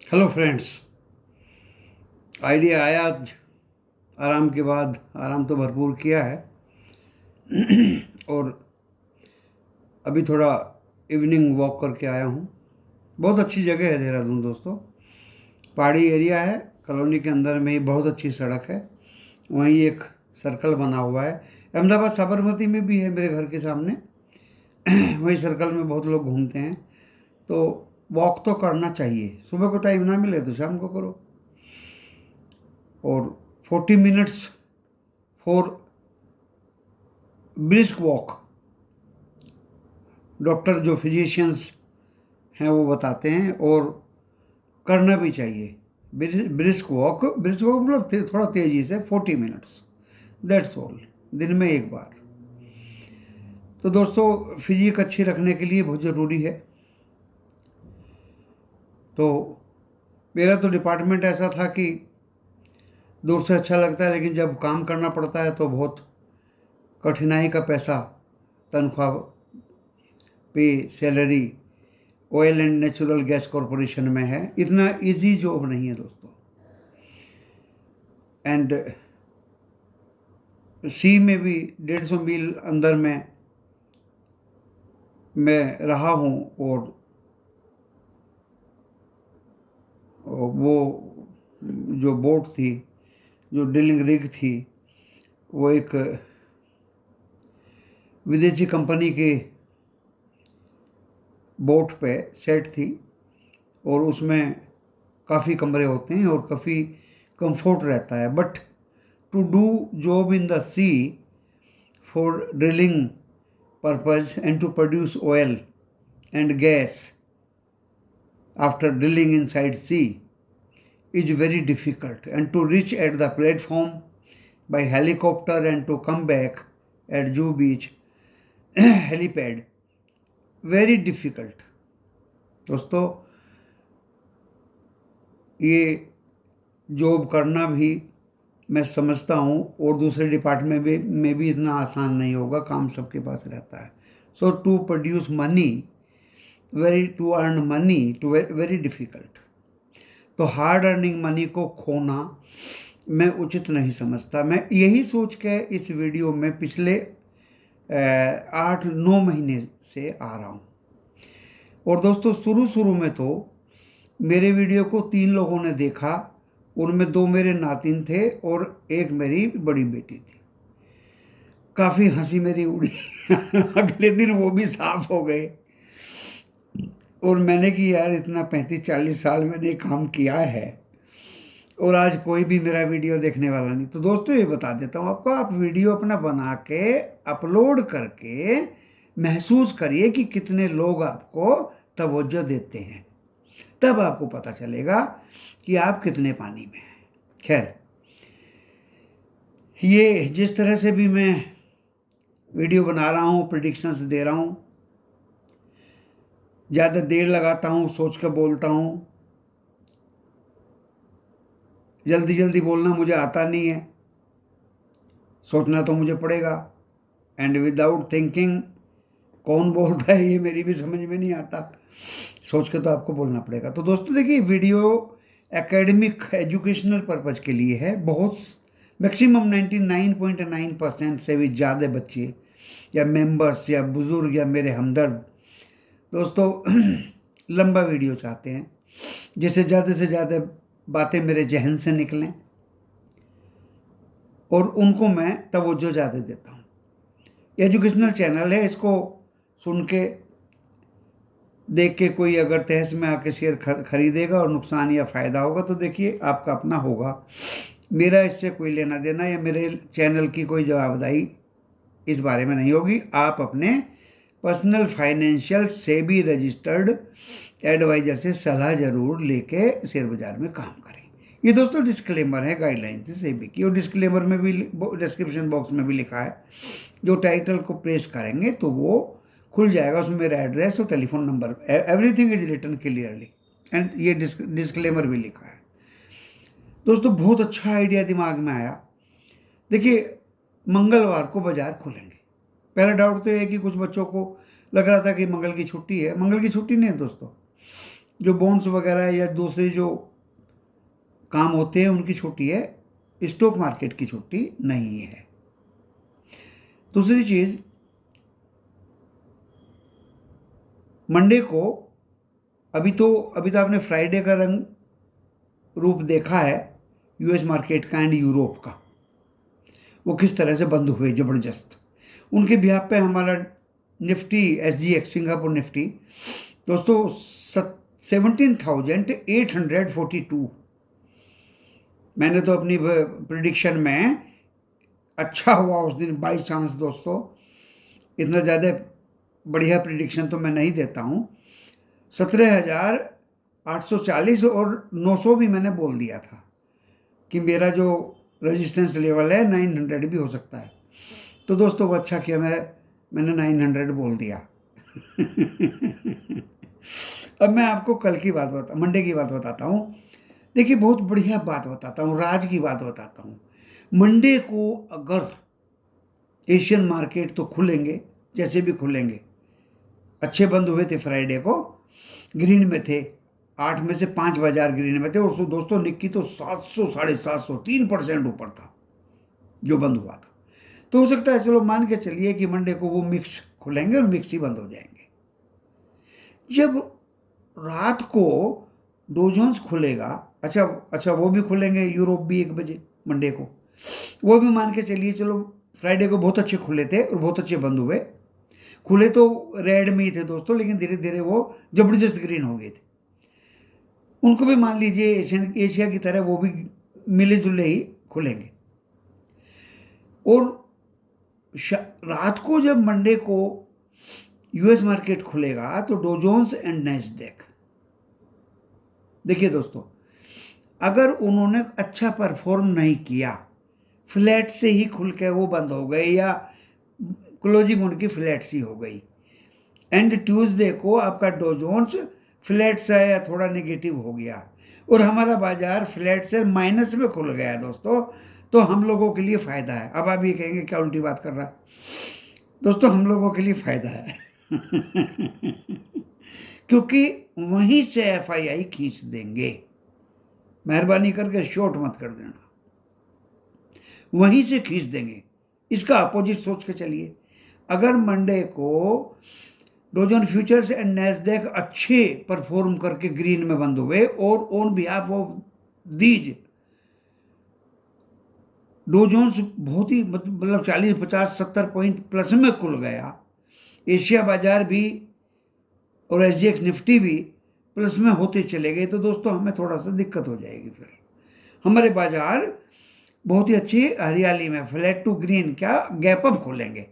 Hello friends. Idea आया आज आराम के बाद। आराम तो भरपूर किया है और अभी थोड़ा इवनिंग वॉक करके आया हूँ। बहुत अच्छी जगह है देहरादून दोस्तों। पहाड़ी एरिया है, कॉलोनी के अंदर में ही बहुत अच्छी सड़क है। वहीं एक सर्कल बना हुआ है। अहमदाबाद साबरमती में भी है मेरे घर के सामने। वही सर्कल में बहुत लोग घूमते हैं। तो वॉक तो करना चाहिए, सुबह को टाइम ना मिले तो शाम को करो। और 40 minutes for brisk walk, doctor जो फिजिशियंस हैं वो बताते हैं, और करना भी चाहिए। ब्रिस्क वॉक मतलब थोड़ा तेजी से 40 मिनट्स, दैट्स ऑल, दिन में एक बार। तो दोस्तों, फिजिक अच्छी रखने के लिए बहुत ज़रूरी है। तो मेरा तो डिपार्टमेंट ऐसा था कि दूर से अच्छा लगता है, लेकिन जब काम करना पड़ता है तो बहुत कठिनाई का पैसा, तनख्वाह पे, salary oil and natural gas corporation में है। इतना इजी जॉब नहीं है दोस्तों। एंड सी में भी 150 मील अंदर में मैं रहा हूँ। और वो जो बोट थी, जो ड्रिलिंग रिग थी, वो एक विदेशी कंपनी के बोट पे सेट थी। और उसमें काफ़ी कमरे होते हैं और काफ़ी कंफर्ट रहता है। But to do job in the sea for drilling purpose and to produce oil and gas after drilling inside sea is very difficult, and to reach at the platform by helicopter and to come back at Juhu Beach helipad, very difficult दोस्तों। ये job करना भी मैं समझता हूँ, और दूसरे department में भी इतना आसान नहीं होगा, काम सबके पास रहता है। So to produce money, very to earn money to very difficult. तो हार्ड अर्निंग मनी को खोना मैं उचित नहीं समझता। मैं यही सोच के इस वीडियो में पिछले 8-9 महीने से आ रहा हूँ। और दोस्तों, शुरू शुरू में तो मेरे वीडियो को 3 लोगों ने देखा। उनमें 2 मेरे नातिन थे और एक मेरी बड़ी बेटी थी। काफ़ी हंसी मेरी उड़ी अगले दिन वो भी साफ हो गए। और मैंने कि यार, इतना 35-40 साल मैंने काम किया है और आज कोई भी मेरा वीडियो देखने वाला नहीं। तो दोस्तों, ये बता देता हूँ आपको, आप वीडियो अपना बना के अपलोड करके महसूस करिए कि कितने लोग आपको तवज्जो देते हैं। तब आपको पता चलेगा कि आप कितने पानी में हैं। खैर, ये जिस तरह से भी मैं वीडियो बना रहा हूँ, प्रिडिक्शंस दे रहा हूँ, ज़्यादा देर लगाता हूँ, सोच कर बोलता हूँ। जल्दी जल्दी बोलना मुझे आता नहीं है, सोचना तो मुझे पड़ेगा। एंड विदाउट थिंकिंग कौन बोलता है ये मेरी भी समझ में नहीं आता। सोच के तो आपको बोलना पड़ेगा। तो दोस्तों देखिए, वीडियो एकेडमिक एजुकेशनल पर्पज़ के लिए है। बहुत मैक्सिमम 99.9% से भी ज़्यादा बच्चे या मेंबर्स या बुज़ुर्ग या मेरे हमदर्द दोस्तों लंबा वीडियो चाहते हैं, जिससे ज़्यादा से ज़्यादा बातें मेरे जहन से निकलें, और उनको मैं तवज्जो ज़्यादा देता हूँ। एजुकेशनल चैनल है, इसको सुन के देख के कोई अगर तहस में आके शेयर खरीदेगा और नुकसान या फ़ायदा होगा तो देखिए आपका अपना होगा। मेरा इससे कोई लेना देना या मेरे चैनल की कोई जवाबदेही इस बारे में नहीं होगी। आप अपने personal financial SEBI registered adviser से सलाह जरूर लेके शेयर बाजार में काम करें। ये दोस्तों डिस्क्लेमर है गाइडलाइन से सेबी की, और डिस्क्लेमर में भी डिस्क्रिप्शन बॉक्स में भी लिखा है। जो टाइटल को प्रेस करेंगे तो वो खुल जाएगा, उसमें मेरा एड्रेस और telephone number, everything is written clearly, and ये डिस्क्लेमर भी लिखा है। दोस्तों, बहुत अच्छा आइडिया दिमाग में आया। देखिए, मंगलवार को बाजार खुलेंगे। पहला डाउट तो ये है कि कुछ बच्चों को लग रहा था कि मंगल की छुट्टी है। मंगल की छुट्टी नहीं है दोस्तों। जो बॉन्ड्स वगैरह या दूसरे जो काम होते हैं उनकी छुट्टी है, स्टॉक मार्केट की छुट्टी नहीं है। दूसरी चीज, मंडे को अभी तो आपने फ्राइडे का रंग रूप देखा है यूएस मार्केट का एंड यूरोप का, वो किस तरह से बंद हुए जबरदस्त। उनके बिहाफ पे हमारा निफ्टी SGX सिंगापुर निफ्टी दोस्तों 17,842, मैंने तो अपनी प्रिडिक्शन में, अच्छा हुआ उस दिन बाई चांस दोस्तों, इतना ज़्यादा बढ़िया प्रिडिक्शन तो मैं नहीं देता हूँ, 17,840 और 900 भी मैंने बोल दिया था कि मेरा जो रेजिस्टेंस लेवल है 900 भी हो सकता है। तो दोस्तों वो अच्छा किया मैंने 900 बोल दिया। अब मैं आपको कल की मंडे की बात बताता हूँ। देखिए बहुत बढ़िया बात बताता हूँ, राज की बात बताता हूँ। मंडे को अगर एशियन मार्केट तो खुलेंगे, जैसे भी खुलेंगे, अच्छे बंद हुए थे फ्राइडे को, ग्रीन में थे, 8 में से 5 बाजार ग्रीन में थे। और दोस्तों निक्की तो 700 750 3% ऊपर था जो बंद हुआ था। तो हो सकता है, चलो मान के चलिए कि मंडे को वो मिक्स खुलेंगे और मिक्स ही बंद हो जाएंगे। जब रात को डो जोन्स खुलेगा, अच्छा वो भी खुलेंगे, यूरोप भी 1 बजे मंडे को, वो भी मान के चलिए, चलो फ्राइडे को बहुत अच्छे खुले थे और बहुत अच्छे बंद हुए। खुले तो रेड में ही थे दोस्तों, लेकिन धीरे धीरे वो जबरदस्त ग्रीन हो गए थे। उनको भी मान लीजिए एशिया की तरह वो भी मिले जुले ही खुलेंगे। और रात को जब मंडे को यूएस मार्केट खुलेगा तो डो जोन्स एंड नैस्डैक, देखिए दोस्तों, अगर उन्होंने अच्छा परफॉर्म नहीं किया, फ्लैट से ही खुल के वो बंद हो गए या क्लोजिंग उनकी फ्लैट सी हो गई, एंड ट्यूसडे को आपका डो जोन्स फ्लैट से या थोड़ा नेगेटिव हो गया और हमारा बाजार फ्लैट से माइनस में खुल गया दोस्तों, तो हम लोगों के लिए फायदा है। अब आप ये कहेंगे क्या उल्टी बात कर रहा है दोस्तों, हम लोगों के लिए फायदा है। क्योंकि वहीं से FII खींच देंगे, मेहरबानी करके शॉर्ट मत कर देना, वहीं से खींच देंगे। इसका अपोजिट सोच के चलिए, अगर मंडे को Dow Jones futures and Nasdaq अच्छे परफॉर्म करके ग्रीन में बंद हुए और on behalf of these Dow Jones बहुत ही मतलब 40 50 70 पॉइंट प्लस में खुल गया, एशिया बाजार भी और SGX निफ्टी भी प्लस में होते चले गए, तो दोस्तों हमें थोड़ा सा दिक्कत हो जाएगी। फिर हमारे बाजार बहुत ही अच्छी हरियाली में फ्लैट टू ग्रीन क्या गैप अप खोलेंगे।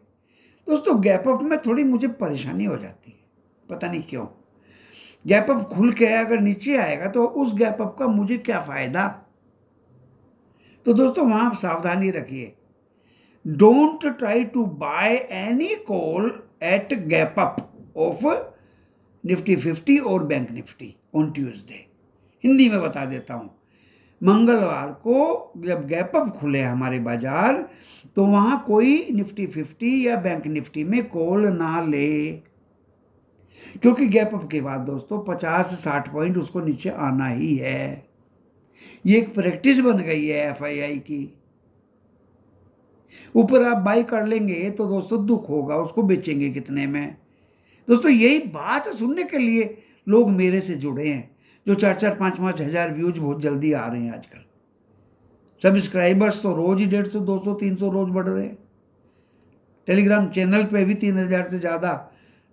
दोस्तों गैप अप में थोड़ी मुझे परेशानी हो जाती है, पता नहीं क्यों। गैप अप खुल के अगर नीचे आएगा तो उस गैप अप का मुझे क्या फायदा। तो दोस्तों वहां सावधानी रखिए, don't try to buy any call at gap up of Nifty 50 और bank Nifty on Tuesday. Hindi में बता देता हूं, मंगलवार को जब गैप अप खुले हमारे बाजार, तो वहां कोई निफ्टी 50 या बैंक निफ्टी में कॉल ना ले, क्योंकि गैप अप के बाद दोस्तों 50-60 पॉइंट उसको नीचे आना ही है। ये एक प्रैक्टिस बन गई है FII की। ऊपर आप बाई कर लेंगे तो दोस्तों दुख होगा, उसको बेचेंगे कितने में। दोस्तों यही बात सुनने के लिए लोग मेरे से जुड़े हैं, जो 4-4 5-5 हजार व्यूज बहुत जल्दी आ रहे हैं आजकल। सब्सक्राइबर्स तो रोज ही 150 200 300 रोज बढ़ रहे हैं। टेलीग्राम चैनल पे भी 3,000 से ज़्यादा,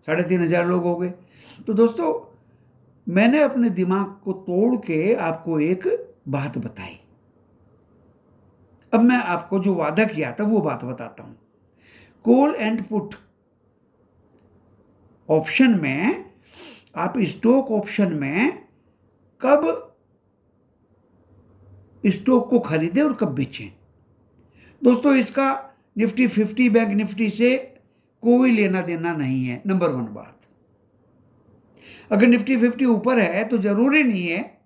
3,500 लोग हो गए। तो दोस्तों मैंने अपने दिमाग को तोड़ के आपको एक बात बताई। अब मैं आपको जो वादा किया था वो बात बताता हूं। कॉल एंड पुट ऑप्शन में, आप स्टॉक ऑप्शन में कब स्टॉक को खरीदें और कब बेचें। दोस्तों इसका निफ्टी 50 बैंक निफ्टी से कोई लेना देना नहीं है। नंबर 1 बात, अगर निफ्टी 50 ऊपर है तो जरूरी नहीं है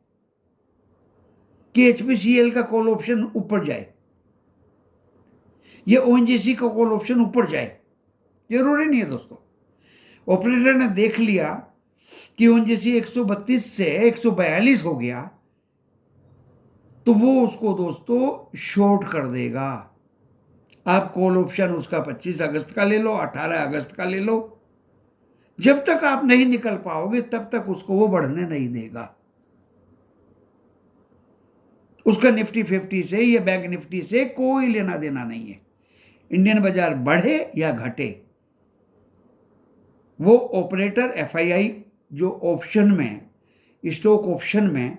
कि HPCL का कॉल ऑप्शन ऊपर जाए या ONGC का कॉल ऑप्शन ऊपर जाए, जरूरी नहीं है दोस्तों। ऑपरेटर ने देख लिया कि ओएनजीसी 132 से 142 हो गया तो वो उसको दोस्तों शॉर्ट कर देगा। आप कॉल ऑप्शन उसका 25 अगस्त का ले लो, 18 अगस्त का ले लो, जब तक आप नहीं निकल पाओगे तब तक उसको वो बढ़ने नहीं देगा। उसका निफ्टी 50 से या बैंक निफ्टी से कोई लेना देना नहीं है। इंडियन बाजार बढ़े या घटे, वो ऑपरेटर एफआईआई जो ऑप्शन में, स्टॉक ऑप्शन में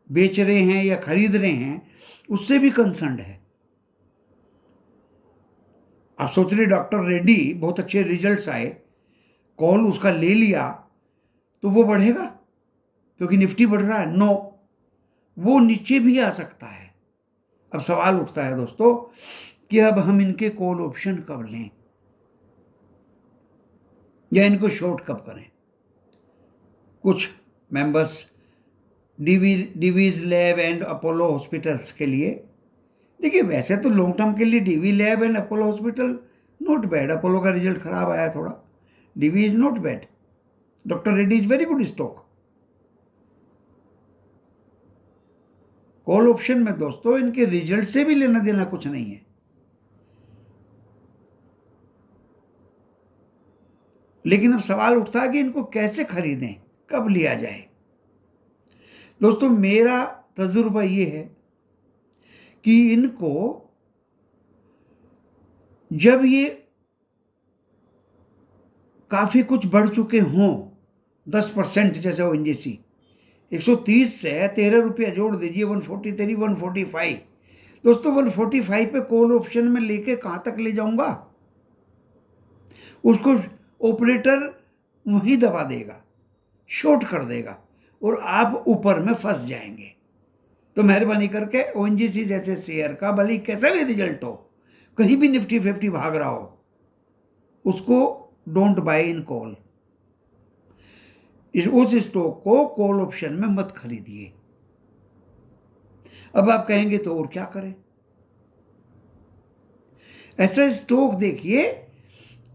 बेच रहे हैं या खरीद रहे हैं, उससे भी कंसर्न्ड है। आप सोच रहे डॉक्टर रेड्डी बहुत अच्छे रिजल्ट्स आए, कॉल उसका ले लिया तो वो बढ़ेगा क्योंकि निफ्टी बढ़ रहा है? नो, वो नीचे भी आ सकता है। अब सवाल उठता है दोस्तों कि अब हम इनके कॉल ऑप्शन कब लें या इनको शॉर्ट कब करें। कुछ members Divi's lab and Apollo hospitals के लिए, देखिए वैसे तो लॉन्ग टर्म के लिए Divi lab and Apollo hospital not bad. Apollo का रिजल्ट खराब आया थोड़ा, Divi is not bad, doctor Reddy is very good stock. Call option में दोस्तों इनके रिजल्ट से भी लेना देना कुछ नहीं है। लेकिन अब सवाल उठता है कि इनको कैसे खरीदें, कब लिया जाए। दोस्तों मेरा तजुर्बा ये है कि इनको जब ये काफी कुछ बढ़ चुके हों, 10% जैसे ओएनजीसी 130 से 13 रुपया जोड़ दीजिए, 143 145। दोस्तों 145 पे कॉल ऑप्शन में लेके कहां तक ले जाऊंगा? उसको ऑपरेटर वहीं दबा देगा, शॉर्ट कर देगा और आप ऊपर में फंस जाएंगे। तो मेहरबानी करके ओएनजीसी जैसे शेयर का भले कैसा भी रिजल्ट हो, कहीं भी निफ्टी 50 भाग रहा हो, उसको डोंट बाय इन कॉल। उस स्टॉक को कॉल ऑप्शन में मत खरीदिए। अब आप कहेंगे तो और क्या करें? ऐसा स्टॉक देखिए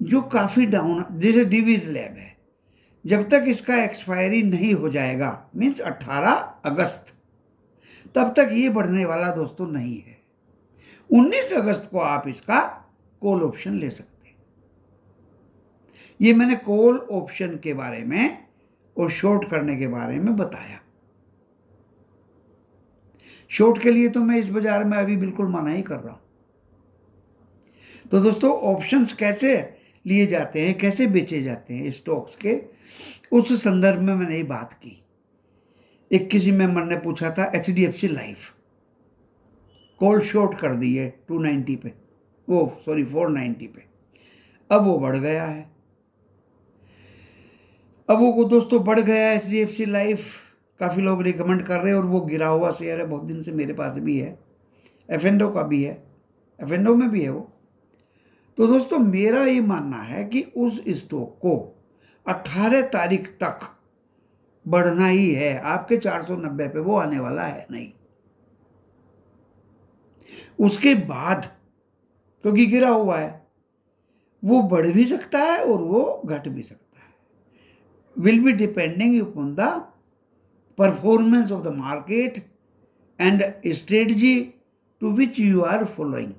जो काफी डाउन, जैसे डीवीज लैब है, जब तक इसका एक्सपायरी नहीं हो जाएगा मींस 18 अगस्त, तब तक ये बढ़ने वाला दोस्तों नहीं है। 19 अगस्त को आप इसका कॉल ऑप्शन ले सकते हैं। ये मैंने कॉल ऑप्शन के बारे में और शॉर्ट करने के बारे में बताया। शॉर्ट के लिए तो मैं इस बाजार में अभी बिल्कुल मना ही कर रहा हूं। तो दोस्तों ऑप्शंस कैसे लिए जाते हैं, कैसे बेचे जाते हैं स्टॉक्स के, उस संदर्भ में मैंने ये बात की। एक किसी मेंबर ने पूछा था एचडीएफसी लाइफ, कॉल शॉर्ट कर दी है 290 पे, वो सॉरी 490 पे, अब वो बढ़ गया है। अब वो दोस्तों बढ़ गया है एचडीएफसी लाइफ, काफ़ी लोग रिकमेंड कर रहे हैं और वो गिरा हुआ शेयर है, बहुत दिन से मेरे पास भी है, एफएनडो का भी है, एफएनडो में भी है वो। तो दोस्तों मेरा ये मानना है कि उस स्टॉक को 18 तारीख तक बढ़ना ही है, आपके 490 पे वो आने वाला है नहीं। उसके बाद क्योंकि गिरा हुआ है, वो बढ़ भी सकता है और वो घट भी सकता है, will be depending upon the performance of the market and strategy to which you are following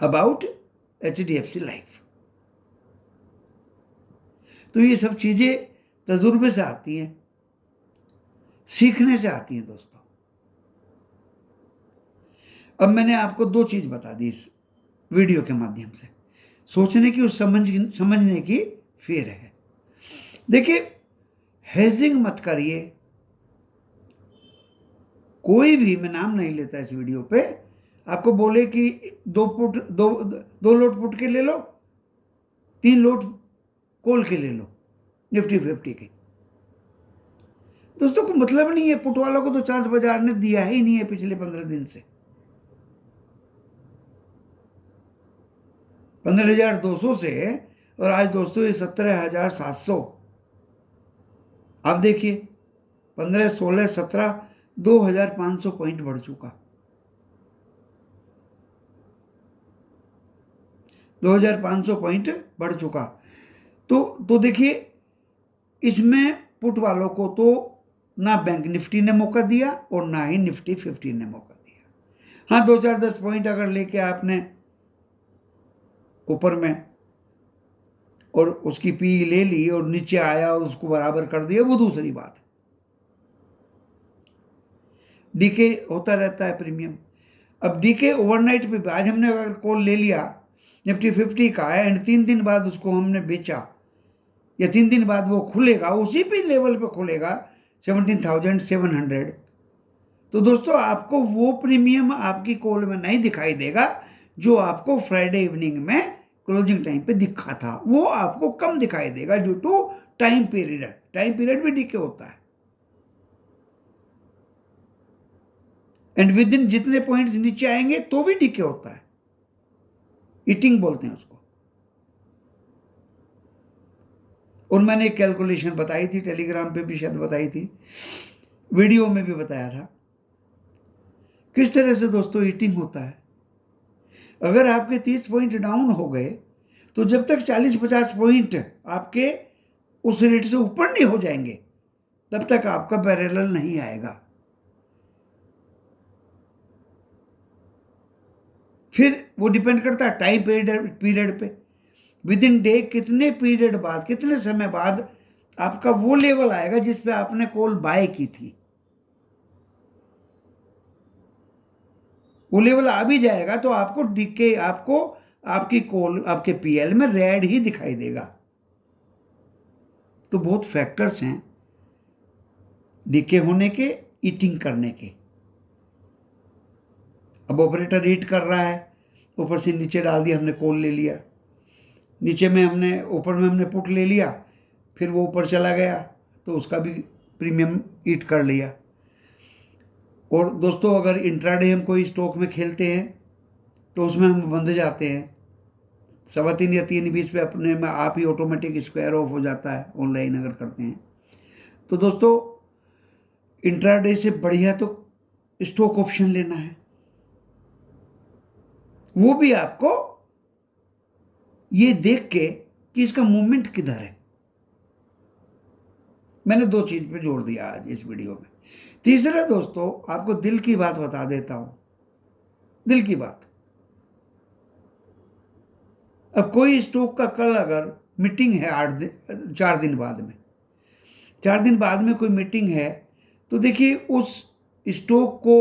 about HDFC life. तो ये सब चीजें तजुर्बे से आती हैं, सीखने से आती हैं दोस्तों। अब मैंने आपको दो चीज बता दी इस वीडियो के माध्यम से, सोचने की और समझने की फिर है। देखिए हेजिंग मत करिए, कोई भी, मैं नाम नहीं लेता इस वीडियो पे, आपको बोले कि दो लोट पुट के ले लो, 3 लोट कॉल के ले लो निफ्टी 50 के, दोस्तों को मतलब नहीं है। पुट वालों को तो चांस बाजार ने दिया ही नहीं है पिछले 15 दिन से। 15,200 से और आज दोस्तों ये 17,700। आप देखिए 15, 16, 17, 2,500 पॉइंट बढ़ चुका, 2,500 पॉइंट बढ़ चुका। तो देखिए इसमें पुट वालों को तो ना बैंक निफ्टी ने मौका दिया और ना ही निफ्टी 50 ने मौका दिया। हाँ, 2-4-10 पॉइंट अगर लेके आपने ऊपर में और उसकी पी ले ली और नीचे आया और उसको बराबर कर दिया, वो दूसरी बात है। डीके होता रहता है प्रीमियम। अब डीके ओवरनाइट पे आज हमने अगर कॉल ले लिया निफ्टी 50 का है एंड 3 दिन बाद उसको हमने बेचा या 3 दिन बाद वो खुलेगा, उसी पे लेवल पे खुलेगा 17,700, तो दोस्तों आपको वो प्रीमियम आपकी कॉल में नहीं दिखाई देगा जो आपको फ्राइडे इवनिंग में क्लोजिंग टाइम पे दिखा था। वो आपको कम दिखाई देगा due to time period. Time period भी डीके होता है एंड विद इन जितने पॉइंट्स नीचे आएंगे तो भी डीके होता है। ईटिंग बोलते हैं उसको। और मैंने एक कैलकुलेशन बताई थी, टेलीग्राम पे भी शायद बताई थी, वीडियो में भी बताया था किस तरह से दोस्तों ईटिंग होता है। अगर आपके 30 पॉइंट डाउन हो गए तो जब तक 40-50 पॉइंट आपके उस रेट से ऊपर नहीं हो जाएंगे तब तक आपका पैरेलल नहीं आएगा। फिर वो डिपेंड करता है टाइम पीरियड पे। विद इन डे कितने पीरियड बाद, कितने समय बाद आपका वो लेवल आएगा जिस पे आपने कॉल बाय की थी। वो लेवल आ भी जाएगा तो आपको डीके, आपको आपकी कॉल, आपके पीएल में रेड ही दिखाई देगा। तो बहुत फैक्टर्स हैं डीके होने के, ईटिंग करने के। अब ऑपरेटर ईट कर रहा है, ऊपर से नीचे डाल दिया, हमने कॉल ले लिया, नीचे में हमने, ऊपर में हमने पुट ले लिया, फिर वो ऊपर चला गया तो उसका भी प्रीमियम ईट कर लिया। और दोस्तों अगर इंट्राडे हम कोई स्टॉक में खेलते हैं तो उसमें हम बंध जाते हैं 3:15 या 3:20 पे, अपने में आप ही ऑटोमेटिक स्क्वायर ऑफ हो जाता है ऑनलाइन अगर करते हैं तो। दोस्तों इंट्राडे से बढ़िया तो स्टॉक ऑप्शन लेना है, वो भी आपको ये देख के कि इसका मूवमेंट किधर है। मैंने 2 चीज पे जोड़ दिया आज इस वीडियो में। तीसरा दोस्तों आपको दिल की बात बता देता हूं, दिल की बात। अब कोई स्टॉक का कल अगर मीटिंग है 4 दिन बाद में, 4 दिन बाद में कोई मीटिंग है तो देखिए उस स्टॉक को,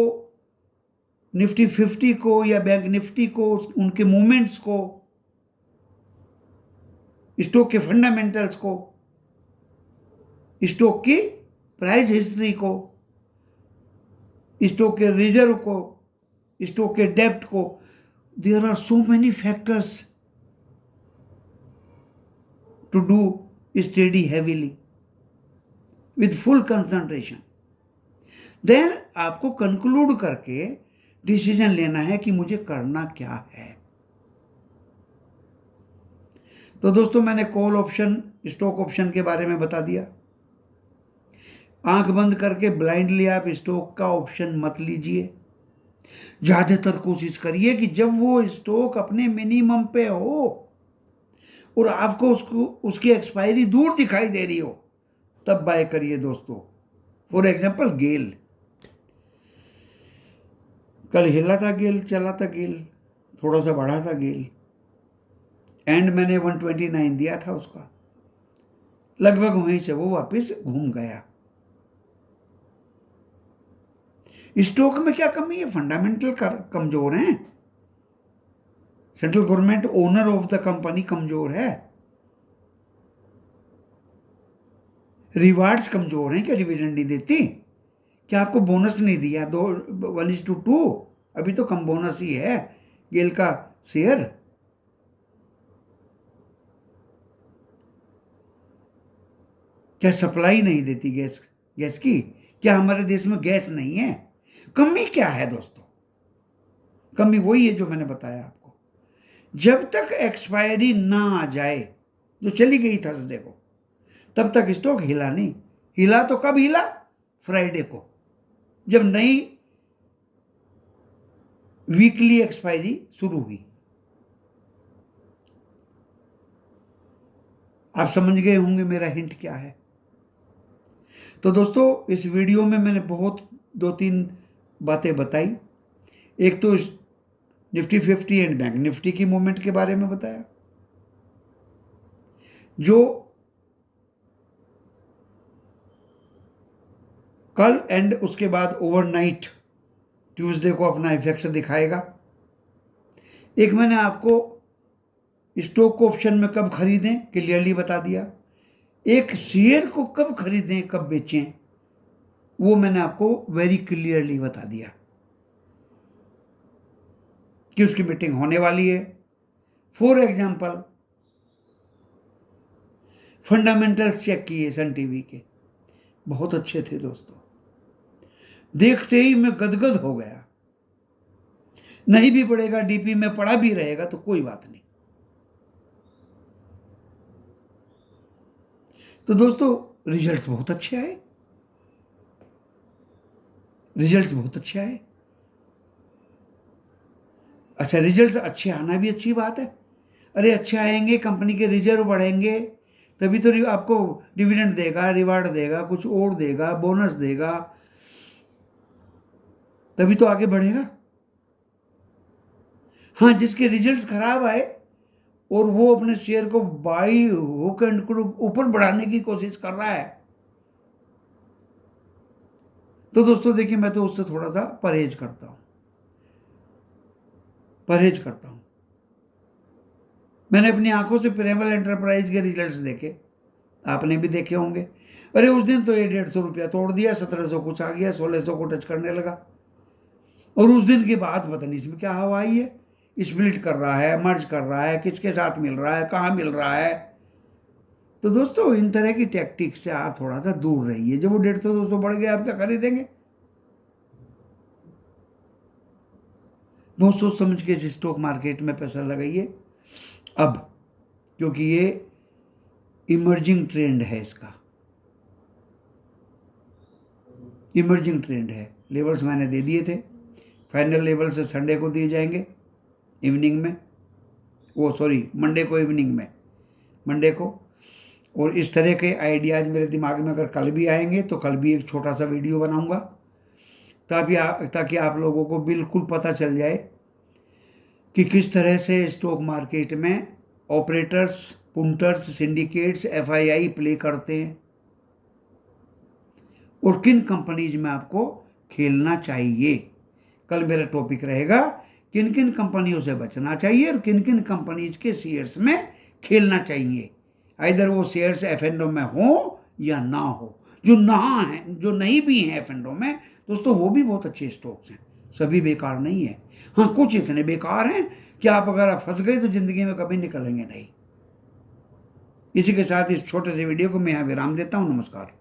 निफ्टी 50 को या बैंक निफ्टी को, उनके मूवमेंट्स को, स्टॉक के फंडामेंटल्स को, स्टॉक की प्राइस हिस्ट्री को, स्टॉक के रिजर्व को, स्टॉक के डेप्ट को, there are so many factors to do study heavily with full concentration. Then आपको कंक्लूड करके डिसीजन लेना है कि मुझे करना क्या है। तो दोस्तों मैंने कॉल ऑप्शन, स्टॉक ऑप्शन के बारे में बता दिया। आंख बंद करके ब्लाइंडली आप स्टॉक का ऑप्शन मत लीजिए। ज्यादातर कोशिश करिए कि जब वो स्टॉक अपने मिनिमम पे हो और आपको उसकी एक्सपायरी दूर दिखाई दे रही हो तब बाय करिए दोस्तों। फॉर एग्जांपल गेल, कल हिला था गेल, चला था गेल, थोड़ा सा बढ़ा था गेल, एंड मैंने 129 दिया था उसका, लगभग वहीं से वो वापस घूम गया। स्टॉक में क्या कमी है? फंडामेंटल कमजोर हैं, central government owner of the company कमजोर है, रिवार्ड्स कमजोर हैं, क्या डिविडेंड नहीं देती, क्या आपको बोनस नहीं दिया 1:2, अभी तो कम बोनस ही है गेल का शेयर। क्या सप्लाई नहीं देती गैस की? क्या हमारे देश में गैस नहीं है? कमी क्या है दोस्तों? कमी वही है जो मैंने बताया आपको। जब तक एक्सपायरी ना आ जाए, जो चली गई थर्सडे को, तब तक स्टॉक हिला नहीं। हिला तो कब हिला? फ्राइडे को, जब नई वीकली एक्सपायरी शुरू हुई। आप समझ गए होंगे मेरा हिंट क्या है। तो दोस्तों इस वीडियो में मैंने बहुत 2-3 बातें बताई। एक तो निफ्टी 50 एंड बैंक निफ्टी की मूवमेंट के बारे में बताया, जो कल एंड उसके बाद ओवरनाइट ट्यूसडे को अपना इफेक्ट दिखाएगा। एक मैंने आपको स्टॉक ऑप्शन में कब खरीदें क्लियरली बता दिया। एक शेयर को कब खरीदें कब बेचें वो मैंने आपको वेरी क्लियरली बता दिया कि उसकी मीटिंग होने वाली है। फॉर एग्जाम्पल फंडामेंटल्स चेक किए सन टीवी के, बहुत अच्छे थे दोस्तों, देखते ही मैं गदगद हो गया। नहीं भी पड़ेगा डीपी में पड़ा भी रहेगा तो कोई बात नहीं। तो दोस्तों रिजल्ट्स बहुत अच्छे आए, रिजल्ट्स बहुत अच्छे आए। अच्छा, रिजल्ट्स अच्छे आना भी अच्छी बात है। अरे अच्छे आएंगे, कंपनी के रिजर्व बढ़ेंगे, तभी तो आपको डिविडेंड देगा, रिवार्ड देगा, कुछ और देगा, बोनस देगा, तभी तो आगे बढ़ेगा। हाँ, जिसके रिजल्ट्स खराब आए और वो अपने शेयर को बाई हुक एंड क्रुक ऊपर बढ़ाने की कोशिश कर रहा है, तो दोस्तों देखिए मैं तो उससे थोड़ा सा परहेज करता हूं। मैंने अपनी आंखों से प्रेमल एंटरप्राइज के रिजल्ट्स देखे, आपने भी देखे होंगे। अरे उस दिन तो ये 150 रुपया तोड़ दिया, 1700 कुछ आ गया, 1600 को टच करने लगा, और उस दिन के बाद पता नहीं इसमें क्या हवा आई है, स्प्लिट कर रहा है, मर्ज कर रहा है, किसके साथ मिल रहा है, कहाँ मिल रहा है। तो दोस्तों इन तरह की टैक्टिक से आप थोड़ा सा दूर रहिए। जब वो 150-200 बढ़ गया आप क्या खरीदेंगे? बहुत सोच समझ के इस स्टॉक मार्केट में पैसा लगाइए अब, क्योंकि ये इमर्जिंग ट्रेंड है, इसका इमर्जिंग ट्रेंड है। लेवल्स मैंने दे दिए थे, फाइनल लेवल से संडे को दिए जाएंगे इवनिंग में, मंडे को इवनिंग में, मंडे को। और इस तरह के आइडियाज़ मेरे दिमाग में अगर कल भी आएंगे तो कल भी एक छोटा सा वीडियो बनाऊंगा, ताकि आप लोगों को बिल्कुल पता चल जाए कि किस तरह से स्टॉक मार्केट में ऑपरेटर्स, पुंटर्स, सिंडिकेट्स, एफआईआई प्ले करते हैं और किन कंपनीज में आपको खेलना चाहिए। कल मेरा टॉपिक रहेगा किन किन कंपनियों से बचना चाहिए और किन किन कंपनीज के शेयर्स में खेलना चाहिए। आइदर वो शेयर्स एफ&ओ में हो या ना हो। जो नहीं भी हैं एफ&ओ में दोस्तों, वो भी बहुत अच्छे स्टॉक्स हैं, सभी बेकार नहीं है। हाँ, कुछ इतने बेकार हैं कि अगर आप फंस गए तो जिंदगी में कभी निकलेंगे नहीं। इसी के साथ इस छोटे से वीडियो को मैं यहाँ विराम देता हूँ। नमस्कार।